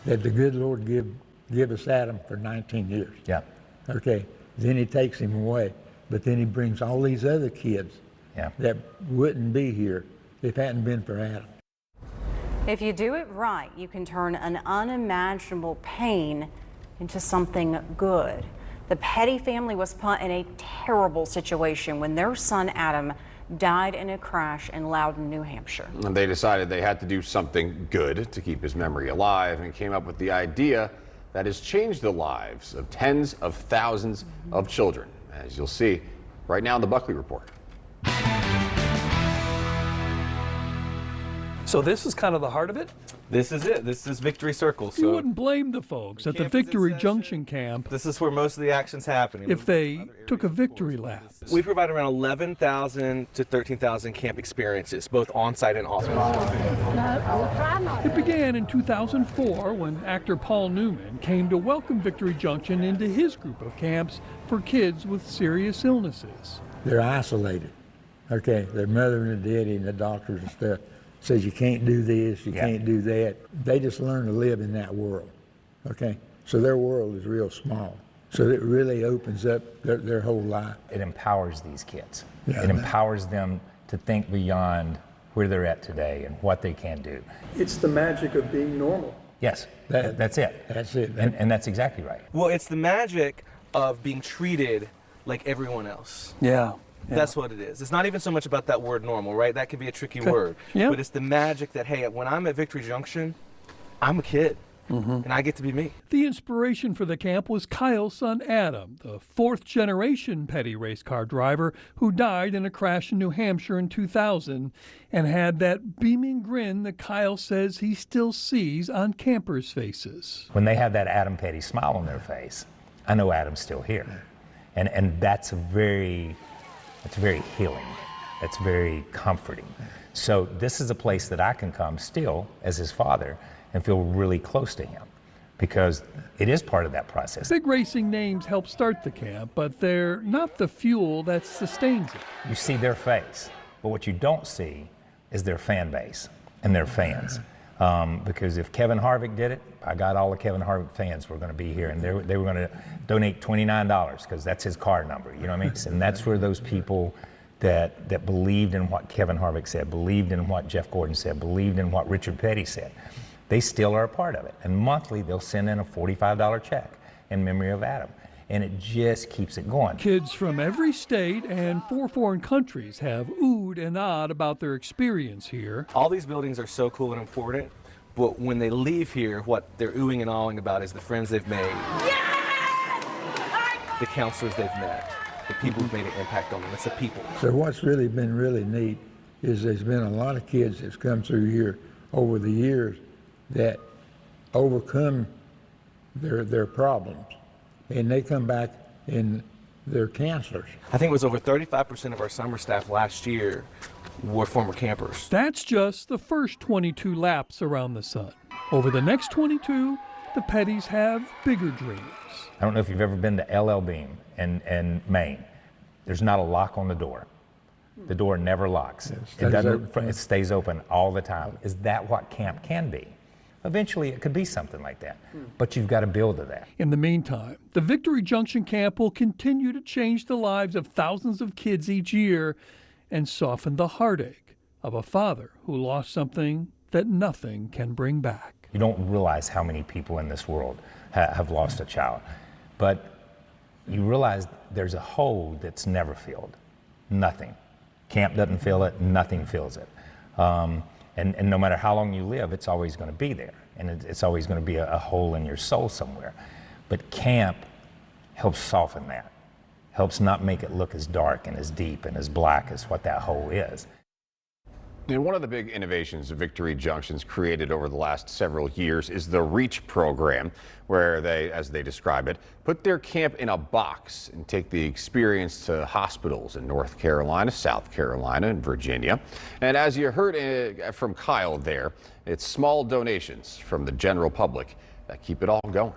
that the good Lord give us Adam for 19 years. Yeah. Okay, then he takes him away, but then he brings all these other kids that wouldn't be here if it hadn't been for Adam. If you do it right, you can turn an unimaginable pain into something good. The Petty family was put in a terrible situation when their son Adam died in a crash in Loudon, New Hampshire. And they decided they had to do something good to keep his memory alive and came up with the idea that has changed the lives of tens of thousands of children, as you'll see right now in the Buckley Report. So this is kind of the heart of it? This is it. This is Victory Circle. You wouldn't blame the folks at the Victory Junction camp. This is where most of the action's happening. If they took a victory lap. We provide around 11,000 to 13,000 camp experiences, both on-site and off-site. It began in 2004 when actor Paul Newman came to welcome Victory Junction into his group of camps for kids with serious illnesses. They're isolated. Okay, their mother and the daddy and the doctors and stuff says you can't do this, you can't do that. They just learn to live in that world, okay? So their world is real small. So it really opens up their whole life. It empowers these kids. Yeah, it empowers them to think beyond where they're at today and what they can do. It's the magic of being normal. Yes, that's it. That's it. And that's exactly right. Well, it's the magic of being treated like everyone else. Yeah. That's what it is. It's not even so much about that word normal, right? That can be a tricky word. Yeah. But it's the magic that, hey, when I'm at Victory Junction, I'm a kid. And I get to be me. The inspiration for the camp was Kyle's son Adam, the fourth-generation Petty race car driver who died in a crash in New Hampshire in 2000 and had that beaming grin that Kyle says he still sees on campers' faces. When they have that Adam Petty smile on their face, I know Adam's still here. And that's very healing. It's very comforting. So this is a place that I can come still as his father and feel really close to him because it is part of that process. Big racing names help start the camp, but they're not the fuel that sustains it. You see their face, but what you don't see is their fan base and their fans. Because if Kevin Harvick did it, I got all the Kevin Harvick fans were going to be here, and they were going to donate $29 because that's his car number. You know what I mean? And that's where those people that believed in what Kevin Harvick said, believed in what Jeff Gordon said, believed in what Richard Petty said, they still are a part of it. And monthly, they'll send in a $45 check in memory of Adam. And it just keeps it going. Kids from every state and 4 foreign countries have oohed and ahed about their experience here. All these buildings are so cool and important, but when they leave here, what they're oohing and awing about is the friends they've made, the counselors they've met, the people who've made an impact on them. It's the people. So what's really been really neat is there's been a lot of kids that's come through here over the years that overcome their problems. And they come back and they're counselors. I think it was over 35% of our summer staff last year were former campers. That's just the first 22 laps around the sun. Over the next 22, the Pettys have bigger dreams. I don't know if you've ever been to LL Beam in Maine. There's not a lock on the door. The door never locks. It stays open all the time. Is that what camp can be? Eventually, it could be something like that, but you've got to build to that. In the meantime, the Victory Junction camp will continue to change the lives of thousands of kids each year and soften the heartache of a father who lost something that nothing can bring back. You don't realize how many people in this world have lost a child, but you realize there's a hole that's never filled. Nothing. Camp doesn't fill it, nothing fills it. And no matter how long you live, it's always going to be there. And it's always going to be a hole in your soul somewhere. But camp helps soften that, helps not make it look as dark and as deep and as black as what that hole is. And one of the big innovations Victory Junction's created over the last several years is the REACH program, where they, as they describe it, put their camp in a box and take the experience to hospitals in North Carolina, South Carolina, and Virginia. And as you heard from Kyle there, it's small donations from the general public that keep it all going.